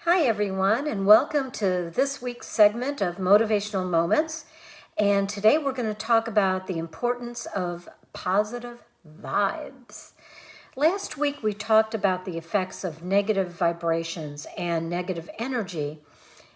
Hi, everyone, and welcome to this week's segment of Motivational Moments. And today we're going to talk about the importance of positive vibes. Last week we talked about the effects of negative vibrations and negative energy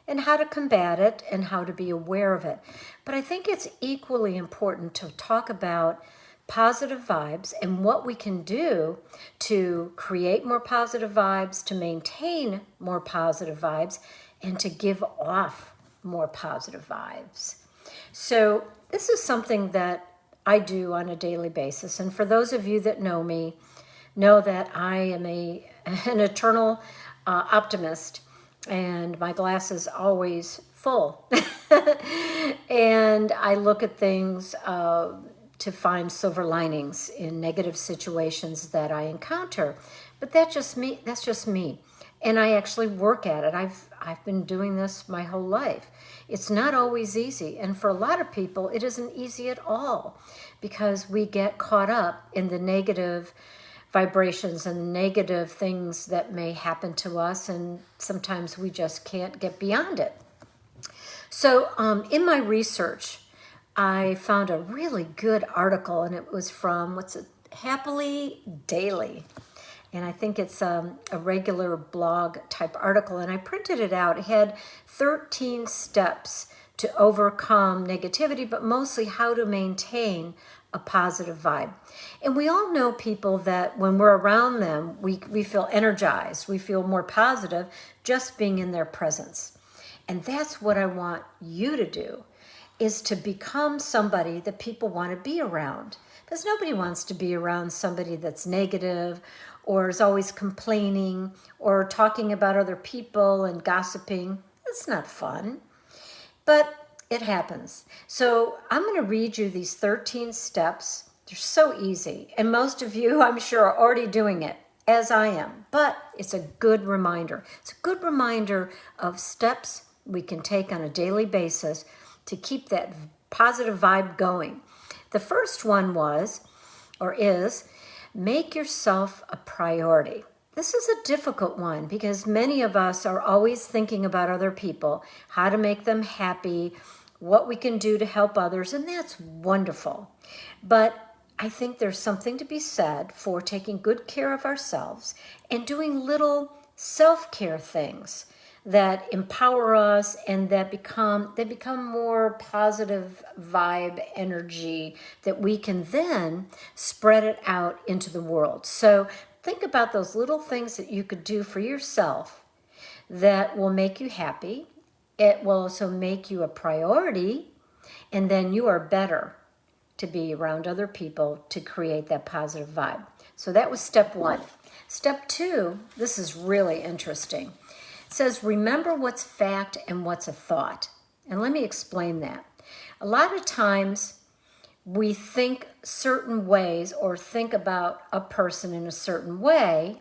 and how to combat it and how to be aware of it. But I think it's equally important to talk about positive vibes and what we can do to create more positive vibes, to maintain more positive vibes, and to give off more positive vibes. So this is something that I do on a daily basis. And for those of you that know me, know that I am an eternal optimist, and my glass is always full. And I look at things to find silver linings in negative situations that I encounter. But that's just me. And I actually work at it. I've been doing this my whole life. It's not always easy. And for a lot of people, it isn't easy at all because we get caught up in the negative vibrations and negative things that may happen to us. And sometimes we just can't get beyond it. So in my research, I found a really good article, and it was from, Happily Daily. And I think it's a regular blog type article, and I printed it out. It had 13 steps to overcome negativity, but mostly how to maintain a positive vibe. And we all know people that when we're around them, we feel energized, we feel more positive just being in their presence. And that's what I want you to do, is to become somebody that people want to be around. Because nobody wants to be around somebody that's negative or is always complaining or talking about other people and gossiping. It's not fun, but it happens. So I'm going to read you these 13 steps. They're so easy. And most of you, I'm sure, are already doing it, as I am. But it's a good reminder. It's a good reminder of steps we can take on a daily basis to keep that positive vibe going. The first one is, make yourself a priority. This is a difficult one because many of us are always thinking about other people, how to make them happy, what we can do to help others, and that's wonderful. But I think there's something to be said for taking good care of ourselves and doing little self-care things that empower us and that become more positive vibe energy that we can then spread it out into the world. So think about those little things that you could do for yourself that will make you happy. It will also make you a priority, and then you are better to be around other people to create that positive vibe. So that was step one. Step two, this is really interesting. It says, remember what's fact and what's a thought. And let me explain that. A lot of times we think certain ways or think about a person in a certain way,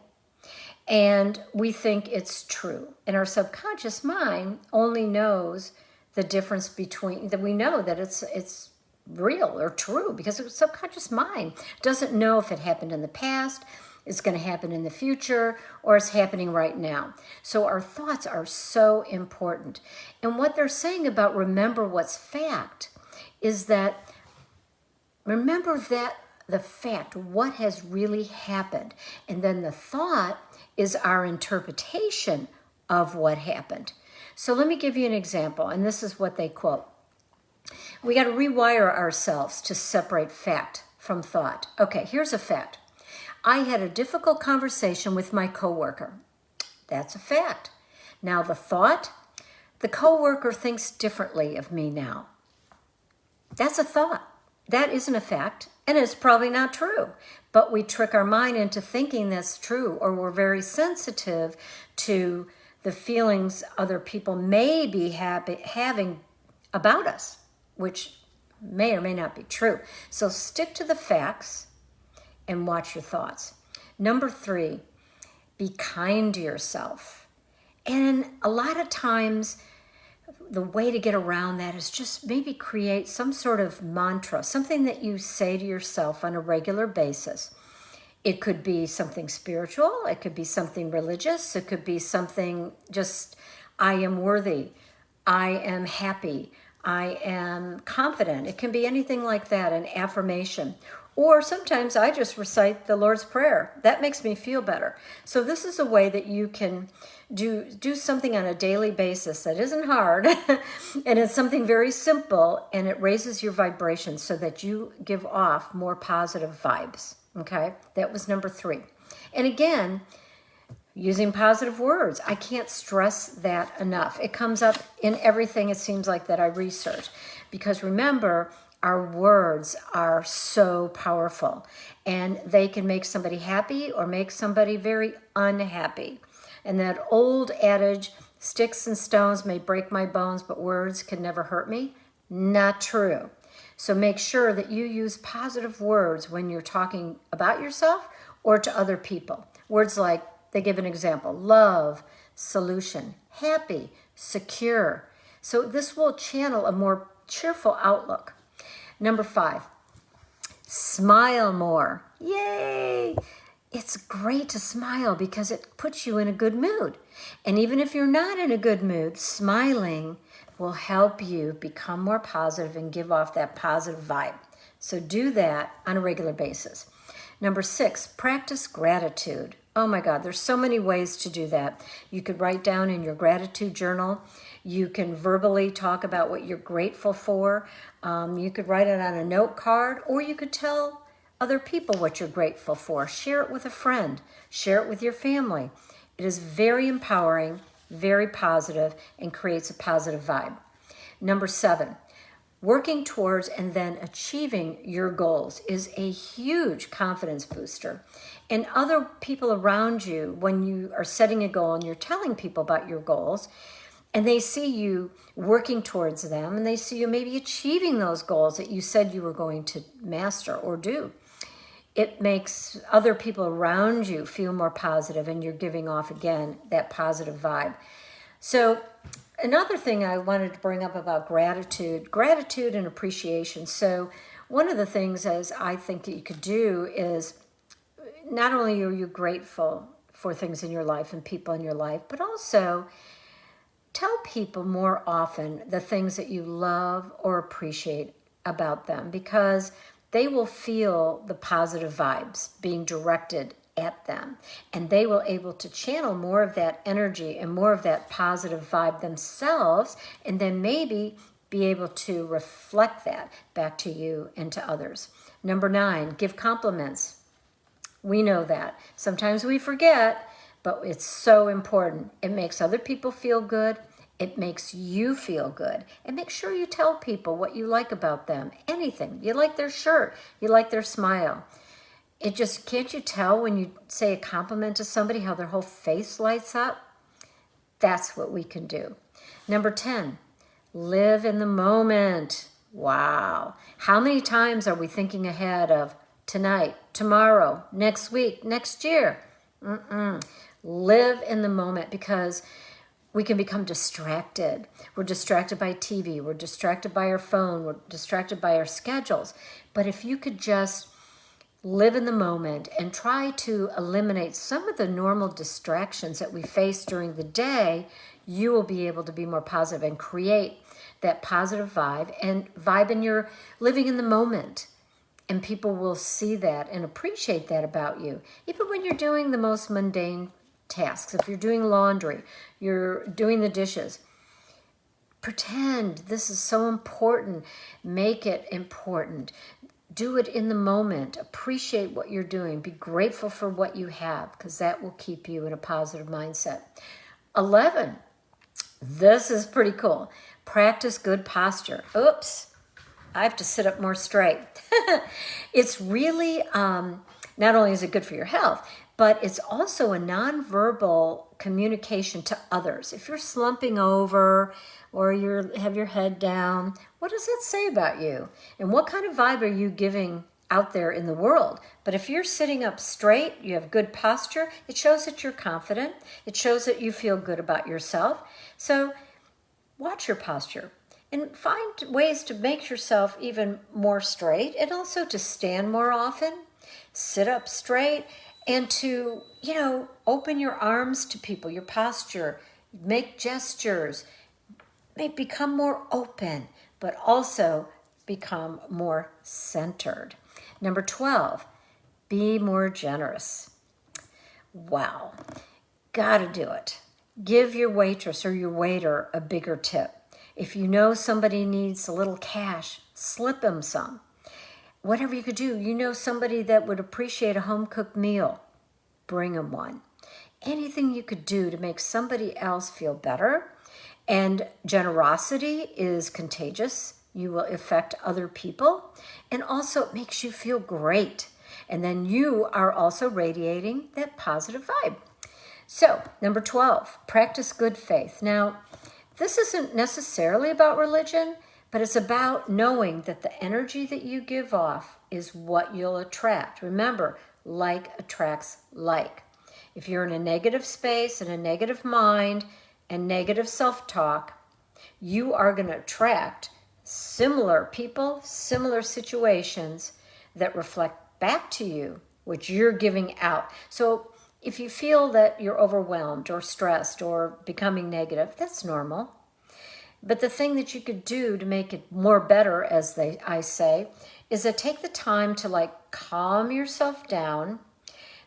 and we think it's true. And our subconscious mind only knows the difference between, that we know that it's real or true because the subconscious mind doesn't know if it happened in the past, it's going to happen in the future, or it's happening right now. So our thoughts are so important. And what they're saying about remember what's fact is that remember that the fact, what has really happened. And then the thought is our interpretation of what happened. So let me give you an example, and this is what they quote. We got to rewire ourselves to separate fact from thought. Okay, here's a fact. I had a difficult conversation with my coworker. That's a fact. Now the thought, the coworker thinks differently of me now. That's a thought. That isn't a fact, and it's probably not true. But we trick our mind into thinking that's true, or we're very sensitive to the feelings other people may be having about us, which may or may not be true. So stick to the facts and watch your thoughts. Number three, be kind to yourself. And a lot of times, the way to get around that is just maybe create some sort of mantra, something that you say to yourself on a regular basis. It could be something spiritual. It could be something religious. It could be something just, I am worthy. I am happy. I am confident. It can be anything like that, an affirmation. Or sometimes I just recite the Lord's Prayer. That makes me feel better. So this is a way that you can do something on a daily basis that isn't hard. And it's something very simple, and it raises your vibration so that you give off more positive vibes. Okay, that was number 3. And again, using positive words. I can't stress that enough. It comes up in everything, it seems like, that I research. Because remember, our words are so powerful. And they can make somebody happy or make somebody very unhappy. And that old adage, sticks and stones may break my bones, but words can never hurt me. Not true. So make sure that you use positive words when you're talking about yourself or to other people. Words like, they give an example, love, solution, happy, secure. So this will channel a more cheerful outlook. Number 5, smile more. Yay! It's great to smile because it puts you in a good mood. And even if you're not in a good mood, smiling will help you become more positive and give off that positive vibe. So do that on a regular basis. Number 6, practice gratitude. Oh my God, there's so many ways to do that. You could write down in your gratitude journal. You can verbally talk about what you're grateful for. You could write it on a note card, or you could tell other people what you're grateful for. Share it with a friend. Share it with your family. It is very empowering, very positive, and creates a positive vibe. Number 7, working towards and then achieving your goals is a huge confidence booster. And other people around you, when you are setting a goal and you're telling people about your goals, and they see you working towards them, and they see you maybe achieving those goals that you said you were going to master or do, it makes other people around you feel more positive, and you're giving off, again, that positive vibe. So another thing I wanted to bring up about gratitude and appreciation. So one of the things as I think that you could do is not only are you grateful for things in your life and people in your life, but also tell people more often the things that you love or appreciate about them, because they will feel the positive vibes being directed at them, and they will able to channel more of that energy and more of that positive vibe themselves, and then maybe be able to reflect that back to you and to others. Number 9, give compliments. We know that. Sometimes we forget, but it's so important. It makes other people feel good. It makes you feel good. And make sure you tell people what you like about them. Anything. You like their shirt. You like their smile. It just, can't you tell when you say a compliment to somebody how their whole face lights up? That's what we can do. Number 10, live in the moment. Wow. How many times are we thinking ahead of tonight, tomorrow, next week, next year? Live in the moment, because we can become distracted. We're distracted by TV. We're distracted by our phone. We're distracted by our schedules. But if you could just live in the moment and try to eliminate some of the normal distractions that we face during the day, you will be able to be more positive and create that positive vibe and vibe in your living in the moment. And people will see that and appreciate that about you. Even when you're doing the most mundane tasks, if you're doing laundry, you're doing the dishes, pretend this is so important. Make it important. Do it in the moment. Appreciate what you're doing. Be grateful for what you have, because that will keep you in a positive mindset. 11, this is pretty cool. Practice good posture. Oops, I have to sit up more straight. It's really, not only is it good for your health, but it's also a nonverbal communication to others. If you're slumping over or you have your head down, what does that say about you? And what kind of vibe are you giving out there in the world? But if you're sitting up straight, you have good posture, it shows that you're confident. It shows that you feel good about yourself. So watch your posture and find ways to make yourself even more straight, and also to stand more often. Sit up straight and to, open your arms to people, your posture, make gestures, become more open, but also become more centered. Number 12, be more generous. Wow, gotta do it. Give your waitress or your waiter a bigger tip. If you know somebody needs a little cash, slip them some. Whatever you could do, somebody that would appreciate a home-cooked meal, bring them one. Anything you could do to make somebody else feel better. And generosity is contagious. You will affect other people. And also it makes you feel great. And then you are also radiating that positive vibe. So, number 12, practice good faith. Now, this isn't necessarily about religion, but it's about knowing that the energy that you give off is what you'll attract. Remember, like attracts like. If you're in a negative space and a negative mind and negative self-talk, you are going to attract similar people, similar situations that reflect back to you, which you're giving out. So if you feel that you're overwhelmed or stressed or becoming negative, that's normal. But the thing that you could do to make it more better, as I say, is to take the time to calm yourself down,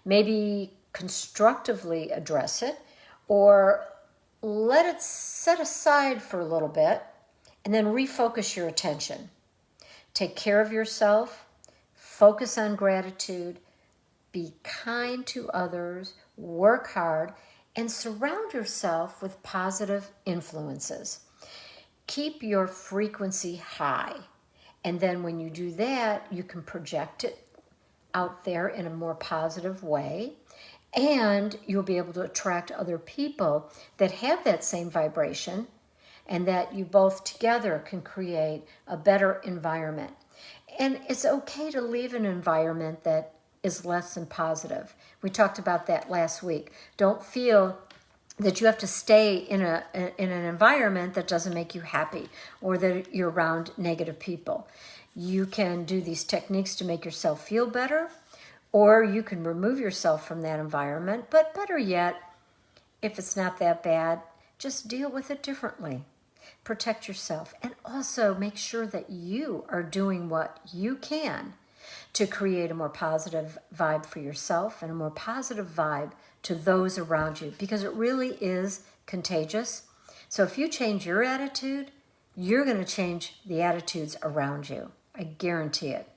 maybe constructively address it, or let it set aside for a little bit, and then refocus your attention. Take care of yourself, focus on gratitude, be kind to others, work hard, and surround yourself with positive influences. Keep your frequency high. And then when you do that, you can project it out there in a more positive way. And you'll be able to attract other people that have that same vibration, and that you both together can create a better environment. And it's okay to leave an environment that is less than positive. We talked about that last week. Don't feel that you have to stay in an environment that doesn't make you happy, or that you're around negative people. You can do these techniques to make yourself feel better, or you can remove yourself from that environment. But better yet, if it's not that bad, just deal with it differently. Protect yourself, and also make sure that you are doing what you can to create a more positive vibe for yourself and a more positive vibe to those around you, because it really is contagious. So if you change your attitude, you're going to change the attitudes around you. I guarantee it.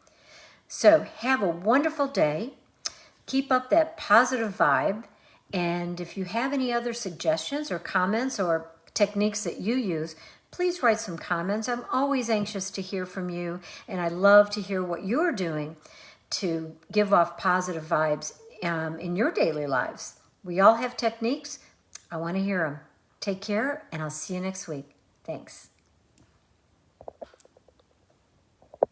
So have a wonderful day. Keep up that positive vibe. And if you have any other suggestions or comments or techniques that you use, please write some comments. I'm always anxious to hear from you, and I love to hear what you're doing to give off positive vibes in your daily lives. We all have techniques. I want to hear them. Take care, and I'll see you next week. Thanks.